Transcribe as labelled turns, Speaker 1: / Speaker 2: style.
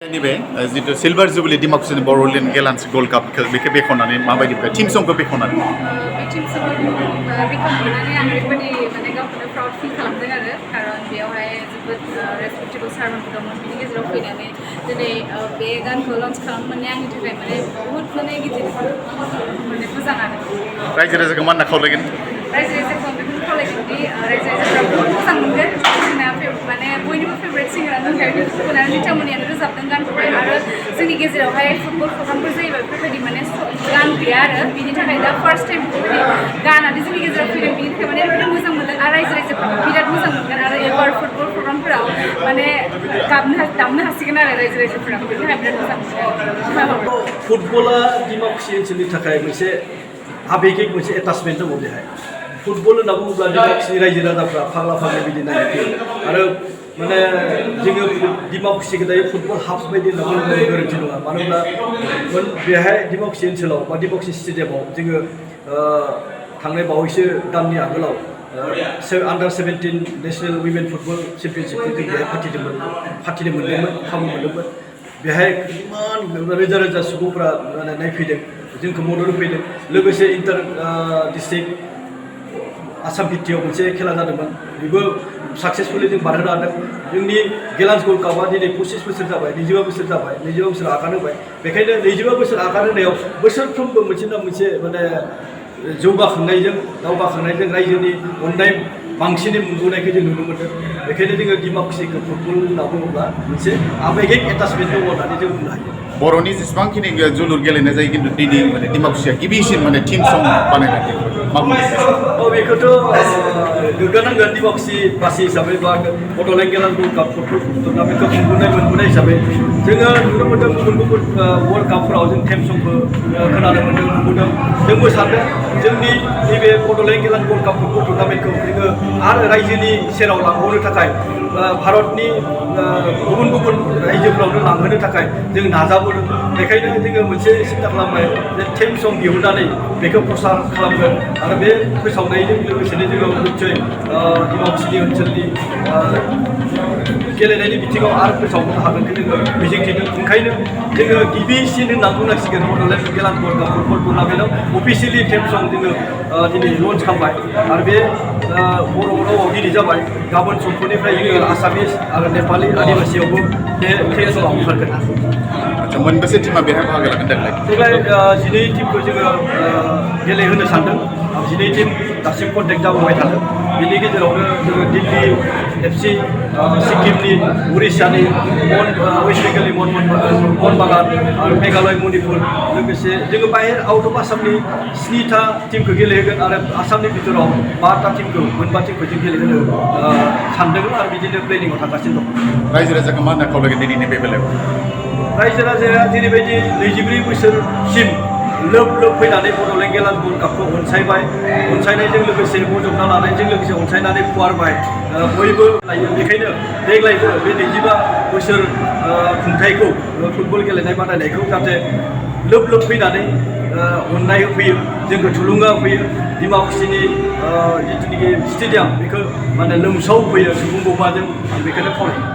Speaker 1: Anyway, जितु silver jubilee डिमाकुसिनि Bodoland गेलान्स gold काप बेखौ बेखेवनानै माबायदि टीम संखौ बेखेवनानै
Speaker 2: बे टीम संखौ बेखेवनानै आं ओरैबायदि माने गावखौनो प्राउड फिल खालामदों आरो खारन बेयावहाय जोबोद रेसपेक्टेबल सारमोनफोर दंमोन बिनि गेजेराव फैनानै दिनै बे गानखौ लन्च खालामनो मोननाया आंनि थाखाय माने बुहुत माने गिदिर माने मोजाङानो
Speaker 1: रायजो राजाखौ मा होनना खावलायगोन
Speaker 2: रायजो राजाखौ बेखौनो खावलायगोन दि रायजो राजाफ्रा बुहुत मोजां मोनगोन जोंना माने बयनिबो फेभरेट सिंगारानो दंखायो बिथांमोननियानो रोजाबदों गानखौहाय आरो जोंनि गेजेरावहाय फुटबल प्रग्रामफोर जायोबा बेफोरबायदि माने गान गैया आरो बिनि थाखाय दा फार्स्ट टाइम बेफोरबायदि गानानै जोंनि गेजेराव फैदों बिनि थाखाय माने ओरैबायदि मोजां मोनदों आरो रायजो राजाफ्रा बिराद मोजां मोनगोन आरो एबार फुटबल प्रग्रामफोराव माने दामनो हासिगोन आरो रायजो राजाफ्रा बिनि थाखाय बिराद मोजां मोनदों
Speaker 3: फुटबला डिमाकुसि ओनसोलनि थाखाय मोनसे आबेगिक मोनसे एटाचमेन्ट दङ बेहाय फुटबल होनना बुङोब्ला डिमाकुसिनि रायजो राजाफ्रा फाग्ला फाग्लि बिदि नायफैयो आरो माने जोङो डिमाकुसिखौ दायो फुटबल हाब्स बायदि होनना बुङोब्ला गोरोन्थि नङा मानो होनब्ला बेहाय डिमाकुसि ओनसोलाव बा डिमाकुसि स्टेडियामाव जोङो थांनाय बावैसो दाननि आगोलाव आन्डार 17 नेसनेल उइमेन फुटबल चेम्पियनशिपखौ जों बेहाय फाथिनो मोन्दोंमोन खाबु मोन्दोंमोन बेहाय इमान रोजा रोजा सुबुंफोरा माने नायफैदों जोंखौ मदद होफैदों लोगोसे इन्टार डिस्ट्रिक्ट आसाम भित्तियाव मोनसे खेला जादोंमोन बेबो साक्सेसफुलि जों बारहोनो हादों जोंनि गेलान्स गल्ड कापआ दिनै 25 बोसोर जाबाय 25 बोसोर जाबाय 25 बोसोर आगान होबाय बेखायनो 25 बोसोर आगान होनायाव बोसोरफ्रोमबो मोनसे ना मोनसे माने जौगाखांनायजों दावगाखांनायजों रायजोनि अननाय बांसिनै मोनबोनायखौ जों नुनो मोन्दों बेखायनो जोङो डिमाकुसिखौ फुटबल होनना बुङोब्ला मोनसे आबेगिक एटाचमेन्ट दङ होननानै जों बुंनो हायो
Speaker 1: बर'नि जेसेबांखिनि जोलुर गेलेनाय जायो खिन्थु दिनै माने डिमाकुसिया गिबिसिन माने टीम सं बानायनानै मा बुङो
Speaker 3: बेखौथ' गोग्गानांगोन डिमाकुसिबासि हिसाबै बा बड'लेण्ड गेलान्स गल्ड काप फुटबल टुर्नामेन्टखौ मोनबोनाय हिसाबै जोङो नुनो मोन्दों गुबुन गुबुन वर्ल्ड कापफोराव जों टीम संखौ खोनानो मोन्दों नुबोदों जोंबो सानदों जोंनि नैबे बड'लेण्ड गेलान्स गल्ड काप फुटबल टुर्नामेन्टखौ जोङो आरो रायजोनि सेराव लांबावनो थाखाय भारतनि गुबुन गुबुन रायजोफोरावनो लांहोनो थाखाय जों नाजाबोदों बेखायनो जोङो मोनसे सिन्था खालामबाय जे टीम सं दिहुननानै बेखौ प्रसार खालामगोन आरो बे फोसावनायजों लोगोसेनो जोङो निस्सय डिमाकुसिनि ओनसोलनि गेलेनायनि बिथिङाव आरो फोसावनो हागोनखौ जोङो मिजिंथिदों ओंखायनो जोङो गिबिसिन होनना बुंनांसिगोन बड'लेण्ड गेलान्स गल्ड काप फुटबल टुर्नामेन्टआव अफिसियेलि टीम सं जोङो दिनै लन्च खालामबाय आरो बे बर' रावआव दिनै जाबाय गाबोन समफोरनिफ्राय जोङो आसामिस आरो नेपालि आदिबासियावबो बे टीम सङाव ओंखारगोन
Speaker 1: आচ্ছা मोनबेसे टीमा बेहाय बाहागो लागोन
Speaker 3: देग्लाय 12 टीमखौ जोङो गेलेहोनो सानदों 12 टीम दासिम कन्टेक्ट जाबोबाय थादों बिनि गेजेरावनो जोङो दिल्ली एफसि सिक्किमनि उरिष्यानि वेस्ट बेंगलनि मन बागान आरो मेघालय मणिपुर लोगोसे जोङो बाहेर आउट अफ आसामनि 7था टीमखौ गेलेहोगोन आरो आसामनि बिथोराव 5था टीमखौ मोनबा टीमखौ जों गेलेहोनो सानदों आरो बिदिनो प्लेनिंआव थांगासिनो दं
Speaker 1: रायजो राजाखौ मा होनना खावलायगोन दिनैनि बे बेलायाव
Speaker 3: रायजो राजाया जेरैबायदि 24 बोसोरसिम लोब फैनानै बड'लेण्ड गेलान्स गल्ड कापखौ अनसायनायजों लोगोसे बजबना लानायजों लोगोसे अनसायनानै फुवारबाय बयबो लायो बेखायनो देग्लायबो बे 25 बोसोर खुंथायखौ फुटबल गेलेनाय बादायनायखौ जाहाथे लोब फैनानै अननाय होफैयो जोंखौ थुलुंगा होफैयो डिमाकुसिनि जिथुनिखि स्टेडियाम बेखौ माने लोमसाव होफैयो सुबुं गौमाजों आं बेखौनो खावलायो